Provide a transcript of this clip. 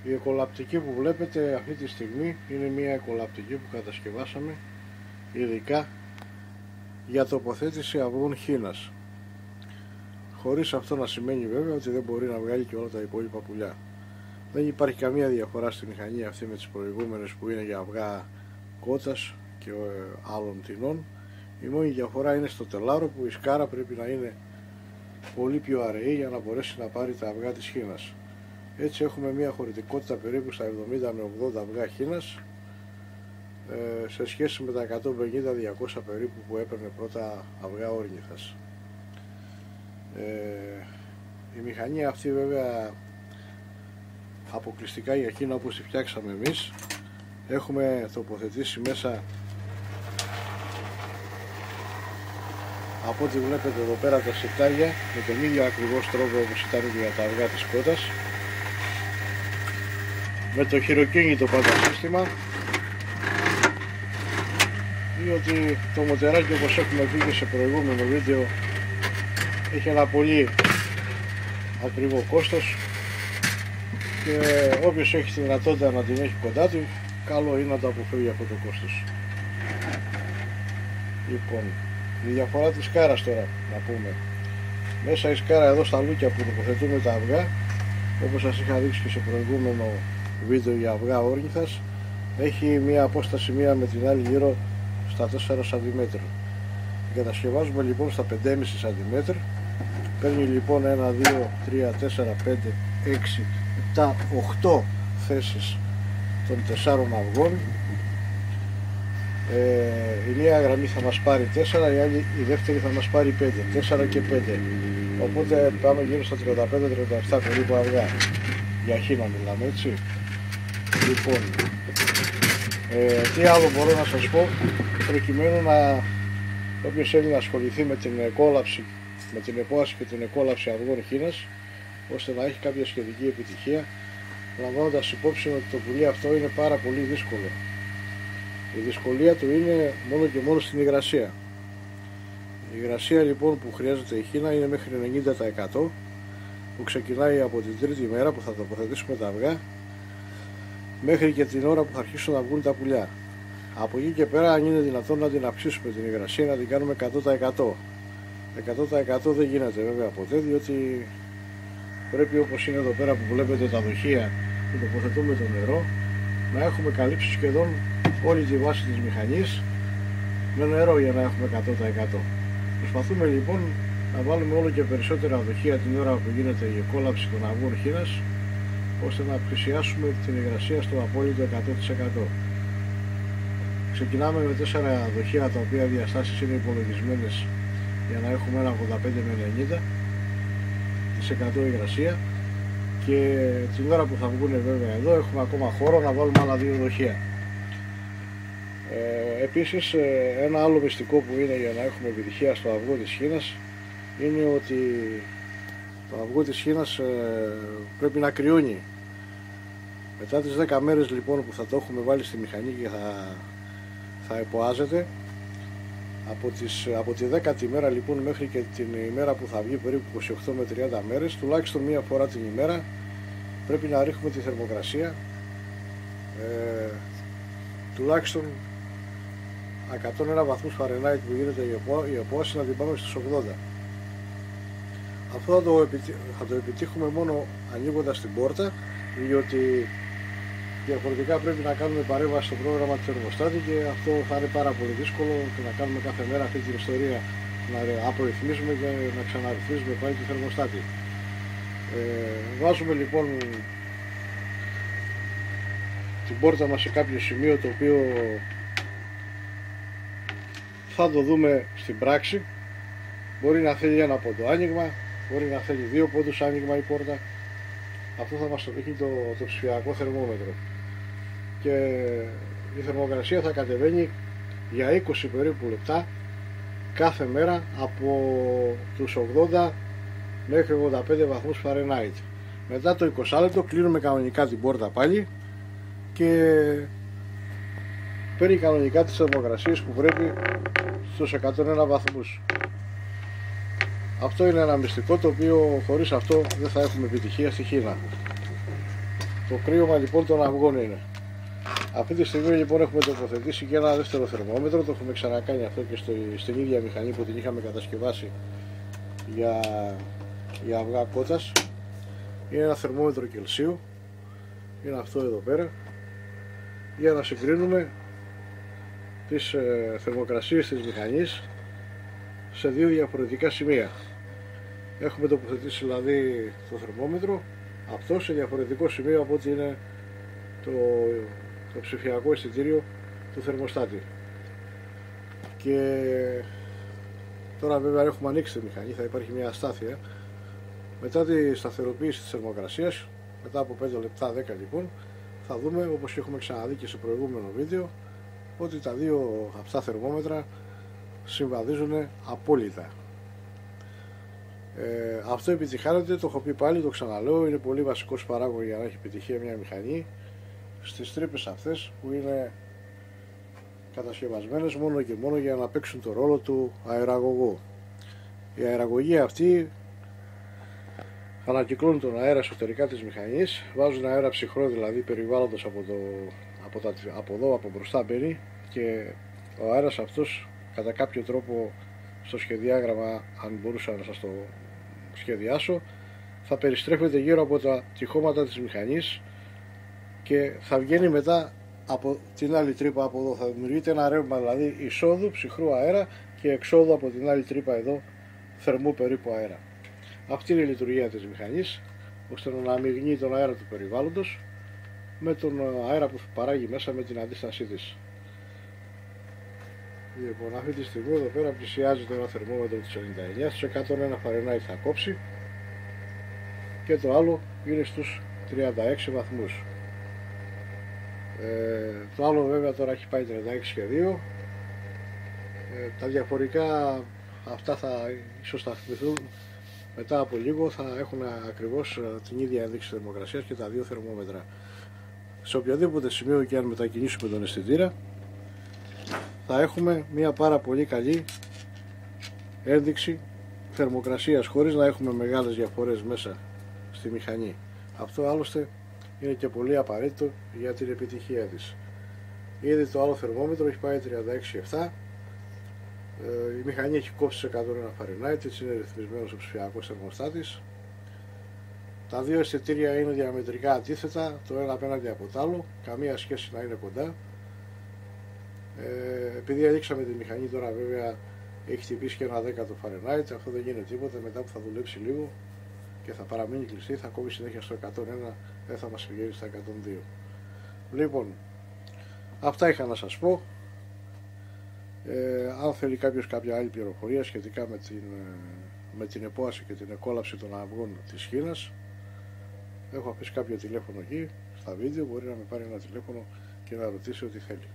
Η εκολαπτική που βλέπετε αυτή τη στιγμή είναι μια εκολαπτική που κατασκευάσαμε ειδικά για τοποθέτηση αυγών χήνας. Χωρίς αυτό να σημαίνει βέβαια ότι δεν μπορεί να βγάλει και όλα τα υπόλοιπα πουλιά. Δεν υπάρχει καμία διαφορά στη μηχανή αυτή με τις προηγούμενες που είναι για αυγά κότας και άλλων τεινών. Η μόνη διαφορά είναι στο τελάρο που η σκάρα πρέπει να είναι πολύ πιο αραιή για να μπορέσει να πάρει τα αυγά της χήνας. Έτσι έχουμε μια χωρητικότητα περίπου στα 70 με 80 αυγά χήνας σε σχέση με τα 150-200 περίπου που έπαιρνε πρώτα αυγά όρνηθας. Η μηχανή αυτή βέβαια αποκλειστικά για εκείνα όπως τη φτιάξαμε εμείς. Έχουμε τοποθετήσει μέσα, από ό,τι βλέπετε εδώ πέρα, τα σιτάρια με τον ίδιο ακριβώς τρόπο όπως ήταν για τα αυγά της κότας, με το χειροκίνητο πάντα σύστημα, διότι το μοτεράκι, όπως έχουμε πει και σε προηγούμενο βίντεο, έχει ένα πολύ ακριβό κόστος και όποιος έχει τη δυνατότητα να την έχει κοντά του, καλό είναι να το αποφύγει αυτό το κόστος. Λοιπόν, η διαφορά της σκάρας τώρα να πούμε. Μέσα η σκάρα εδώ στα λούκια που τοποθετούμε τα αυγά, όπως σας είχα δείξει και σε προηγούμενο βίντεο για αυγά όρνηθας, έχει μία απόσταση μία με την άλλη γύρω στα 4 cm. Την κατασκευάζουμε λοιπόν στα 5,5 cm. Παίρνει λοιπόν 1, 2, 3, 4, 5, 6, 7, 8 θέσεις των 4 αυγών. Η μία γραμμή θα μας πάρει 4, η δεύτερη θα μας πάρει 5, 4 και 5. Οπότε πάμε γύρω στα 35-37 περίπου αυγά. Για χήνα μιλάμε, έτσι. Λοιπόν, τι άλλο μπορώ να σας πω, προκειμένου να όποιος θέλει να ασχοληθεί με την εκόλαψη, με την επόαση και την εκόλαψη αυγών χήνας, ώστε να έχει κάποια σχετική επιτυχία, λαμβάνοντας υπόψη ότι το πουλί αυτό είναι πάρα πολύ δύσκολο. Η δυσκολία του είναι μόνο και μόνο στην υγρασία. Η υγρασία λοιπόν που χρειάζεται η χήνα είναι μέχρι 90%, που ξεκινάει από την τρίτη μέρα που θα τοποθετήσουμε τα αυγά μέχρι και την ώρα που θα αρχίσουν να βγουν τα πουλιά. Από εκεί και πέρα, αν είναι δυνατόν να την αυξήσουμε την υγρασία, να την κάνουμε 100%. 100% δεν γίνεται βέβαια ποτέ, διότι πρέπει, όπως είναι εδώ πέρα που βλέπετε τα δοχεία που τοποθετούμε το νερό, να έχουμε καλύψει σχεδόν όλη τη βάση της μηχανής με νερό για να έχουμε 100%. Προσπαθούμε λοιπόν να βάλουμε όλο και περισσότερα δοχεία την ώρα που γίνεται η εκόλαψη των αυγών χήνας, ώστε να πλησιάσουμε την υγρασία στο απόλυτο 100%. Ξεκινάμε με 4 δοχεία, τα οποία διαστάσεις είναι υπολογισμένες για να έχουμε ένα 85 με 90% υγρασία, και την ώρα που θα βγουν βέβαια εδώ έχουμε ακόμα χώρο να βάλουμε άλλα 2 δοχεία. Επίσης, ένα άλλο μυστικό που είναι για να έχουμε επιτυχία στο αυγό της χήνας είναι ότι το αυγό της χήνας πρέπει να κρυώνει. Μετά τις 10 μέρες λοιπόν που θα το έχουμε βάλει στη μηχανή και θα εποάζεται, από τη 10η μέρα λοιπόν μέχρι και την ημέρα που θα βγει, περίπου 28 με 30 μέρες, τουλάχιστον μία φορά την ημέρα πρέπει να ρίχνουμε τη θερμοκρασία τουλάχιστον 101 βαθμούς Φαρενάιτ που γίνεται η επόαση, να την πάμε στους 80. Αυτό θα το επιτύχουμε μόνο ανοίγοντας την πόρτα, διότι διαφορετικά πρέπει να κάνουμε παρέμβαση στο πρόγραμμα του θερμοστάτη και αυτό θα είναι πάρα πολύ δύσκολο, και να κάνουμε κάθε μέρα αυτή την ιστορία, να απορριθμίζουμε και να ξαναρυθμίζουμε πάλι το θερμοστάτη. Βάζουμε λοιπόν την πόρτα μας σε κάποιο σημείο το οποίο θα το δούμε στην πράξη. Μπορεί να θέλει ένα πόντο άνοιγμα, μπορεί να θέλει 2 πόντους άνοιγμα η πόρτα. Αυτό θα μας το δείχνει το ψηφιακό θερμόμετρο. Και η θερμοκρασία θα κατεβαίνει για 20 περίπου λεπτά κάθε μέρα, από τους 80 μέχρι 85 βαθμούς Φαρενάιτ. Μετά το 20 λεπτό κλείνουμε κανονικά την πόρτα πάλι και παίρνει κανονικά τις θερμοκρασίες που πρέπει στους 101 βαθμούς. Αυτό είναι ένα μυστικό, το οποίο χωρίς αυτό δεν θα έχουμε επιτυχία στη χήνα. Το κρύωμα λοιπόν των αυγών είναι. Αυτή τη στιγμή λοιπόν έχουμε τοποθετήσει και ένα δεύτερο θερμόμετρο. Το έχουμε ξανακάνει αυτό και στην ίδια μηχανή που την είχαμε κατασκευάσει για αυγά κότας. Είναι ένα θερμόμετρο Κελσίου. Είναι αυτό εδώ πέρα. Για να συγκρίνουμε τις θερμοκρασίες της μηχανής σε δύο διαφορετικά σημεία. Έχουμε τοποθετήσει δηλαδή το θερμόμετρο αυτό σε διαφορετικό σημείο από ό,τι είναι το ψηφιακό αισθητήριο του θερμοστάτη. Και τώρα βέβαια έχουμε ανοίξει τη μηχανή, θα υπάρχει μια αστάθεια. Μετά τη σταθεροποίηση της θερμοκρασίας, μετά από 5 λεπτά 10 λοιπόν, θα δούμε, όπως έχουμε ξαναδεί και σε προηγούμενο βίντεο, ότι τα δύο αυτά θερμόμετρα συμβαδίζουν απόλυτα. Αυτό επιτυχάνεται, το έχω πει πάλι, το ξαναλέω, είναι πολύ βασικός παράγοντας για να έχει επιτυχία μια μηχανή στις τρύπες αυτές που είναι κατασκευασμένες μόνο και μόνο για να παίξουν το ρόλο του αεραγωγού. Η αεραγωγή αυτή ανακυκλώνουν τον αέρα εσωτερικά της μηχανής, βάζουν αέρα ψυχρό δηλαδή περιβάλλοντος από εδώ, από μπροστά μπαίνει, και ο αέρας αυτός κατά κάποιο τρόπο στο σχεδιάγραμμα, αν μπορούσα να σας το σχεδιάσω, θα περιστρέφεται γύρω από τα τυχώματα της μηχανής και θα βγαίνει μετά από την άλλη τρύπα από εδώ. Θα δημιουργείται ένα ρεύμα δηλαδή εισόδου ψυχρού αέρα και εξόδου από την άλλη τρύπα εδώ θερμού περίπου αέρα. Αυτή είναι η λειτουργία της μηχανής, ώστε να αμειγνύει τον αέρα του περιβάλλοντος με τον αέρα που παράγει μέσα με την αντίστασή της. Λοιπόν, αυτή τη στιγμή εδώ πέρα πλησιάζει το ένα θερμόμετρο της 99, στους 101 Φαρενάιτ θα κόψει και το άλλο είναι στους 36 βαθμούς. Το άλλο βέβαια τώρα έχει πάει 36 και 2. Τα διαφορικά αυτά ίσως θα χτυπηθούν μετά από λίγο, θα έχουν ακριβώς την ίδια ένδειξη θερμοκρασίας και τα δύο θερμόμετρα. Σε οποιοδήποτε σημείο και αν μετακινήσουμε τον αισθητήρα, θα έχουμε μια πάρα πολύ καλή ένδειξη θερμοκρασίας χωρίς να έχουμε μεγάλες διαφορές μέσα στη μηχανή. Αυτό άλλωστε είναι και πολύ απαραίτητο για την επιτυχία της. Ήδη το άλλο θερμόμετρο έχει πάει 36,7. Η μηχανή έχει κόψει σε 101 Φαρενάιτ, έτσι είναι ρυθμισμένος ο ψηφιακός θερμοστάτης. Τα δύο αισθητήρια είναι διαμετρικά αντίθετα, το ένα απέναντι από το άλλο, καμία σχέση να είναι κοντά. Επειδή ανοίξαμε τη μηχανή τώρα βέβαια έχει χτυπήσει και ένα 10ο Φαρενάιτ, αυτό δεν γίνεται τίποτα, μετά που θα δουλέψει λίγο και θα παραμείνει κλειστή, θα κόβει συνέχεια στο 101, δεν θα μας πηγαίνει στα 102. Λοιπόν, αυτά είχα να σας πω. Αν θέλει κάποιος κάποια άλλη πληροφορία σχετικά με την επόαση και την εκόλαψη των αυγών της Κίνας, έχω αφήσει κάποιο τηλέφωνο εκεί στα βίντεο, μπορεί να με πάρει ένα τηλέφωνο και να ρωτήσει ό,τι θέλει.